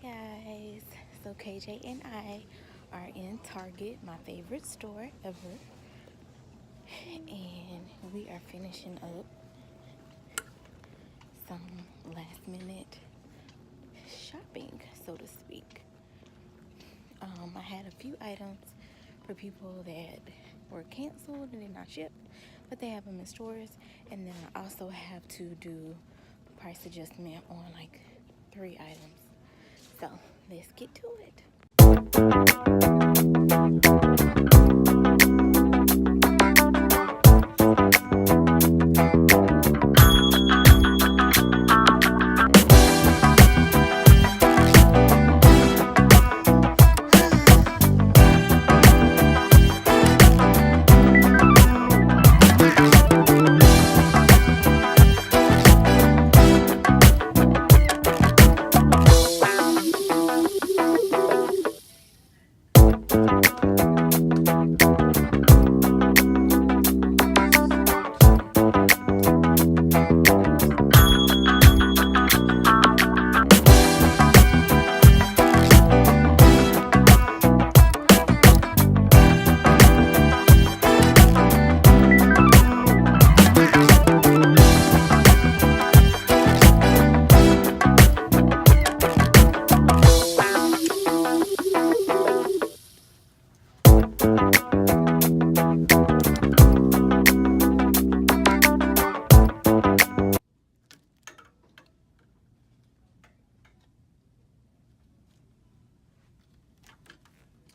Hi guys, so KJ and I are in Target, my favorite store ever, and we are finishing up some last minute shopping, so to speak. I had a few items for people that were canceled and they're not shipped, but they have them in stores, and then I also have to do price adjustment on like 3 items. So let's get to it.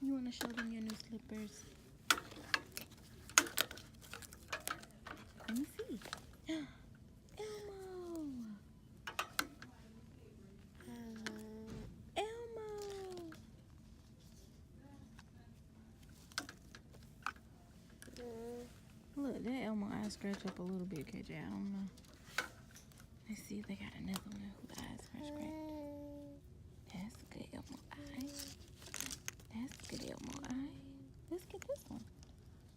You want to show them your new slippers? Let me see. Elmo! Elmo! Look, that Elmo eye scratch up a little bit, KJ. I don't know. Let's see if they got another one who eye scratch. That's a good Elmo eye. That's a good Elmo eye. Let's get this one.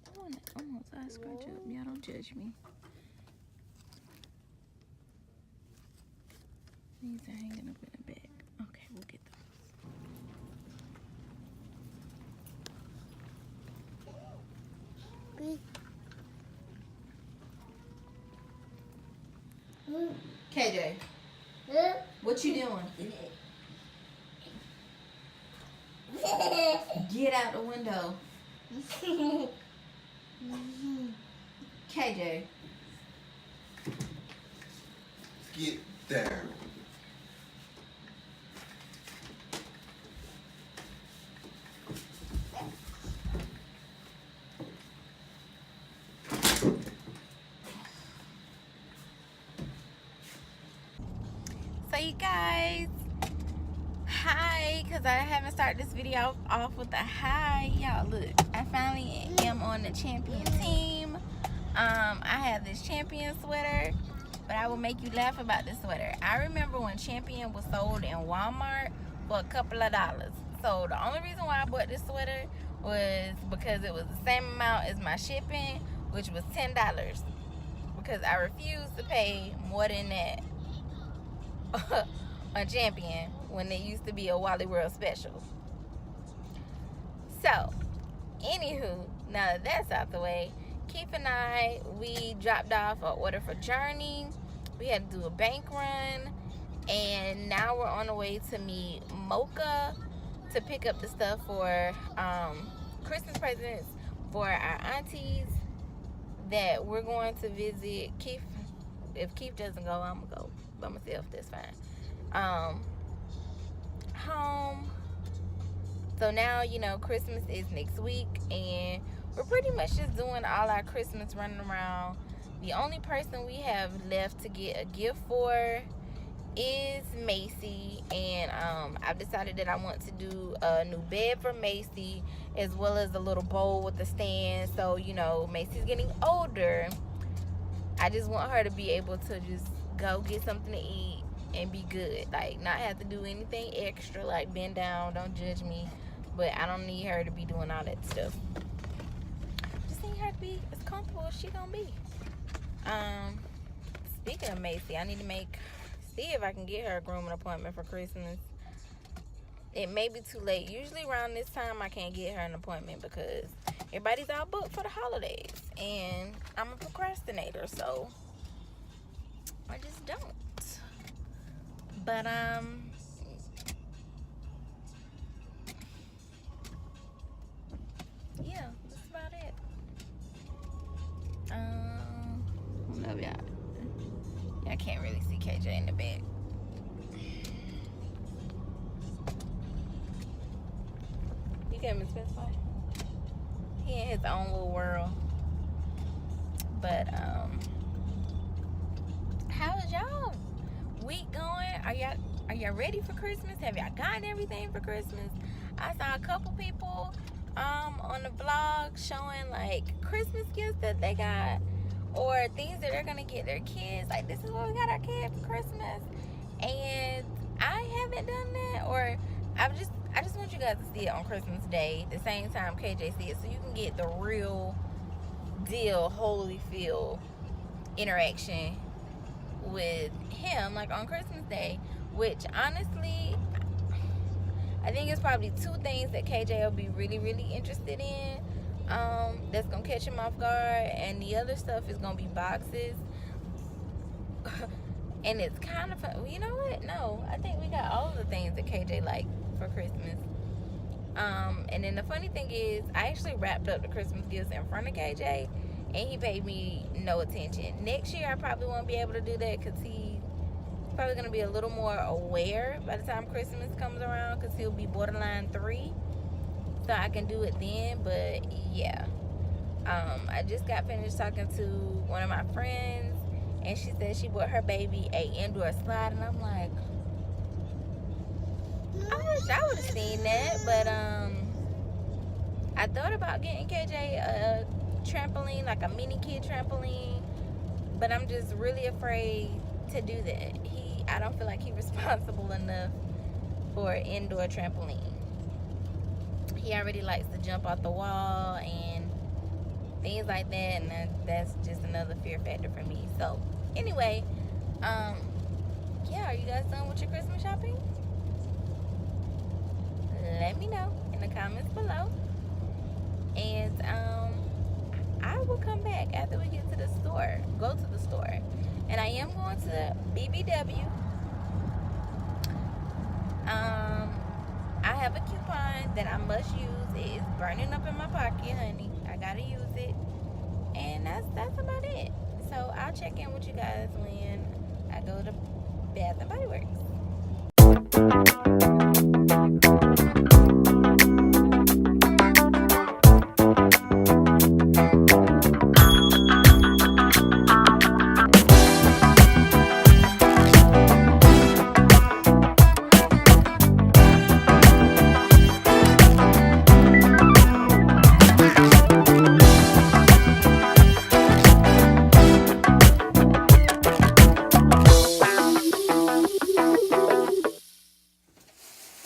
I want Elmo's eye scratch up. Y'all don't judge me. These are hanging up in the back. Okay, we'll get those. KJ, what you doing? Get out the window. KJ. Get there. So you guys, hi, because I haven't started this video off with a hi. Y'all look, I finally am on the champion team. I have this champion sweater, but I will make you laugh about this sweater. I remember when champion was sold in Walmart for a couple of dollars. So the only reason why I bought this sweater was because it was the same amount as my shipping, which was $10. Because I refused to pay more than that on Champion when it used to be a Wally World special. So, anywho, now that that's out the way, Keith and I, we dropped off an order for Journey. We had to do a bank run, and now we're on the way to meet Mocha to pick up the stuff for Christmas presents for our aunties that we're going to visit. Keith, if Keith doesn't go, I'm gonna go by myself. That's fine. Home. So now, you know, Christmas is next week, and we're pretty much just doing all our Christmas running around. The only person we have left to get a gift for is Macy, and I've decided that I want to do a new bed for Macy, as well as a little bowl with a stand. So, you know, Macy's getting older. I just want her to be able to just go get something to eat and be good, like not have to do anything extra, like bend down, don't judge me, but I don't need her to be doing all that stuff. Just need her to be as comfortable as she gonna be. Speaking of Macy, I need to see if I can get her a grooming appointment for Christmas. it may be too late. Usually around this time, I can't get her an appointment because everybody's out booked for the holidays. And I'm a procrastinator, so I just don't. But, yeah, that's about it. I don't know if y'all can't really see KJ in the back. You can't miss Best Buy. He in his own little world. But how is y'all week going? Are y'all ready for Christmas? Have y'all gotten everything for Christmas? I saw a couple people on the vlog showing like Christmas gifts that they got or things that they're gonna get their kids. Like, this is what we got our kid for Christmas, and I haven't done that. Or I just want you guys to see it on Christmas Day, the same time KJ see it, so you can get the real deal Holyfield interaction with him, like on Christmas Day. Which honestly, I think it's probably two things that KJ will be really, really interested in. That's gonna catch him off guard, and the other stuff is gonna be boxes. And it's kind of fun. You know what? No, I think we got all of the things that KJ liked for Christmas. And then the funny thing is, I actually wrapped up the Christmas gifts in front of KJ, and he paid me no attention. Next year, I probably won't be able to do that because he's probably going to be a little more aware by the time Christmas comes around, because he'll be borderline 3. So I can do it then. But yeah, I just got finished talking to one of my friends, and she said she bought her baby a indoor slide, and I'm like, I wish I would have seen that. But I thought about getting KJ a trampoline, like a mini kid trampoline, but I'm just really afraid to do that. I don't feel like he's responsible enough for an indoor trampoline. He already likes to jump off the wall and things like that, and that's just another fear factor for me. So anyway, yeah, are you guys done with your Christmas shopping? Let me know in the comments below, and I will come back after we get to the store, go to the store, and I am going to BBW. I have a coupon that I must use. It is burning up in my pocket, honey. I gotta use it, and that's about it. So I'll check in with you guys when I go to Bath and Body Works.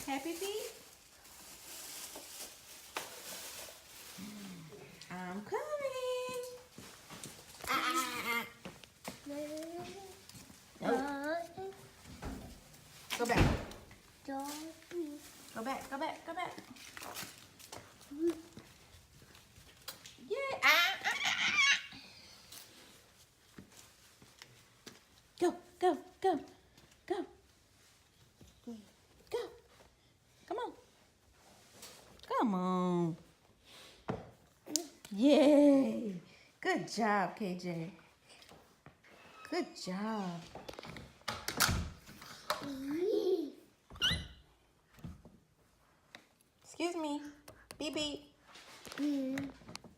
Happy feet? I'm coming. Nope. Go back. Go back. Go back. Go back. Yeah. Go. Go. Go. Go. Go. Come on. Come on. Yay. Good job, KJ. Good job. Excuse me. Beep beep.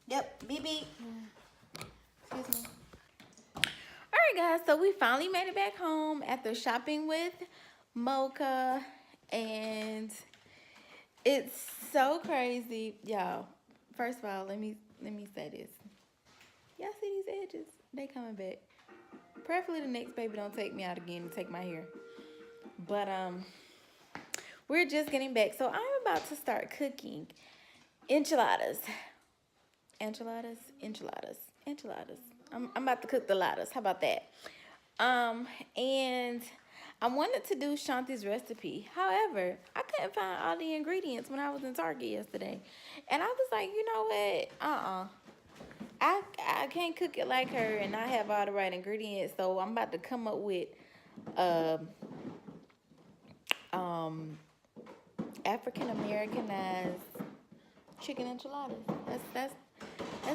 Yep, beep beep. Excuse me. Alright guys, so we finally made it back home after shopping with Mocha, and it's so crazy. Y'all, first of all, let me say this. Y'all see these edges? They coming back. Preferably the next baby don't take me out again and take my hair. But we're just getting back. So I'm about to start cooking enchiladas. Enchiladas. I'm about to cook the ladas. How about that? And I wanted to do Shanti's recipe. However, I couldn't find all the ingredients when I was in Target yesterday. And I was like, you know what? I can't cook it like her and not have all the right ingredients. So I'm about to come up with African Americanized chicken enchiladas. That's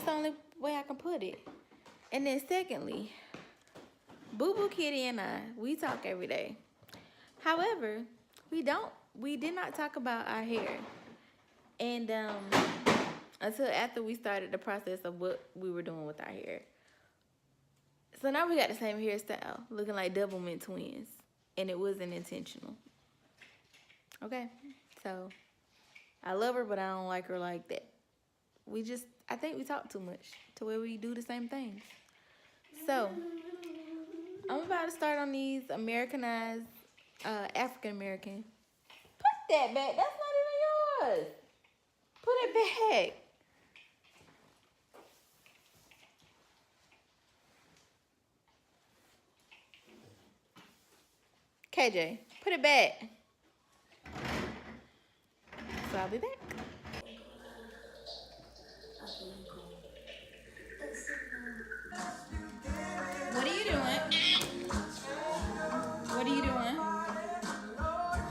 the only way I can put it. And then secondly, Boo Boo Kitty and we talk every day. However, we did not talk about our hair. And until after we started the process of what we were doing with our hair. So now we got the same hairstyle, looking like double mint twins. And it wasn't intentional. Okay? So, I love her, but I don't like her like that. I think we talk too much to where we do the same things. So, I'm about to start on these Americanized, African American. Put that back. That's not even yours. Put it back. KJ, put it back. So I'll be back. What are you doing? What are you doing?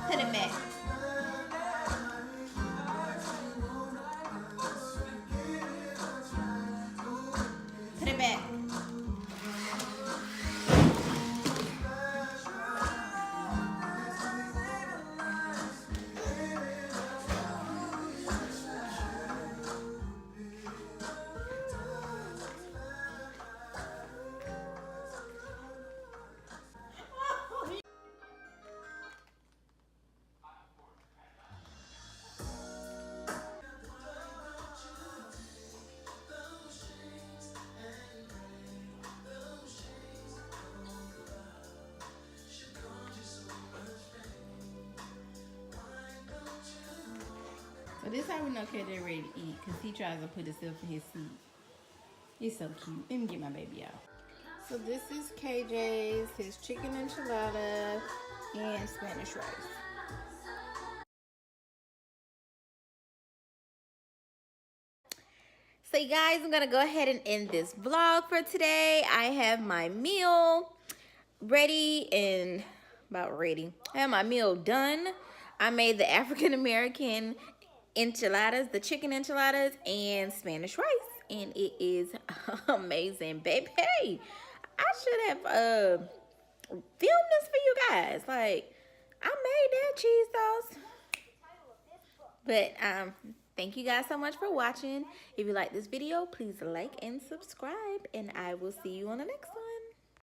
Put it back. Put it back. So this how we know KJ ready to eat, because he tries to put himself in his seat. He's so cute. Let me get my baby out. So this is KJ's, his chicken enchilada and Spanish rice. So you guys, I'm gonna go ahead and end this vlog for today. I have my meal ready and about ready. I have my meal done. I made the African American enchiladas, the chicken enchiladas and Spanish rice, and it is amazing, baby. Hey, I should have filmed this for you guys. Like, I made that cheese sauce. But thank you guys so much for watching. If you like this video, please like and subscribe, and I will see you on the next one.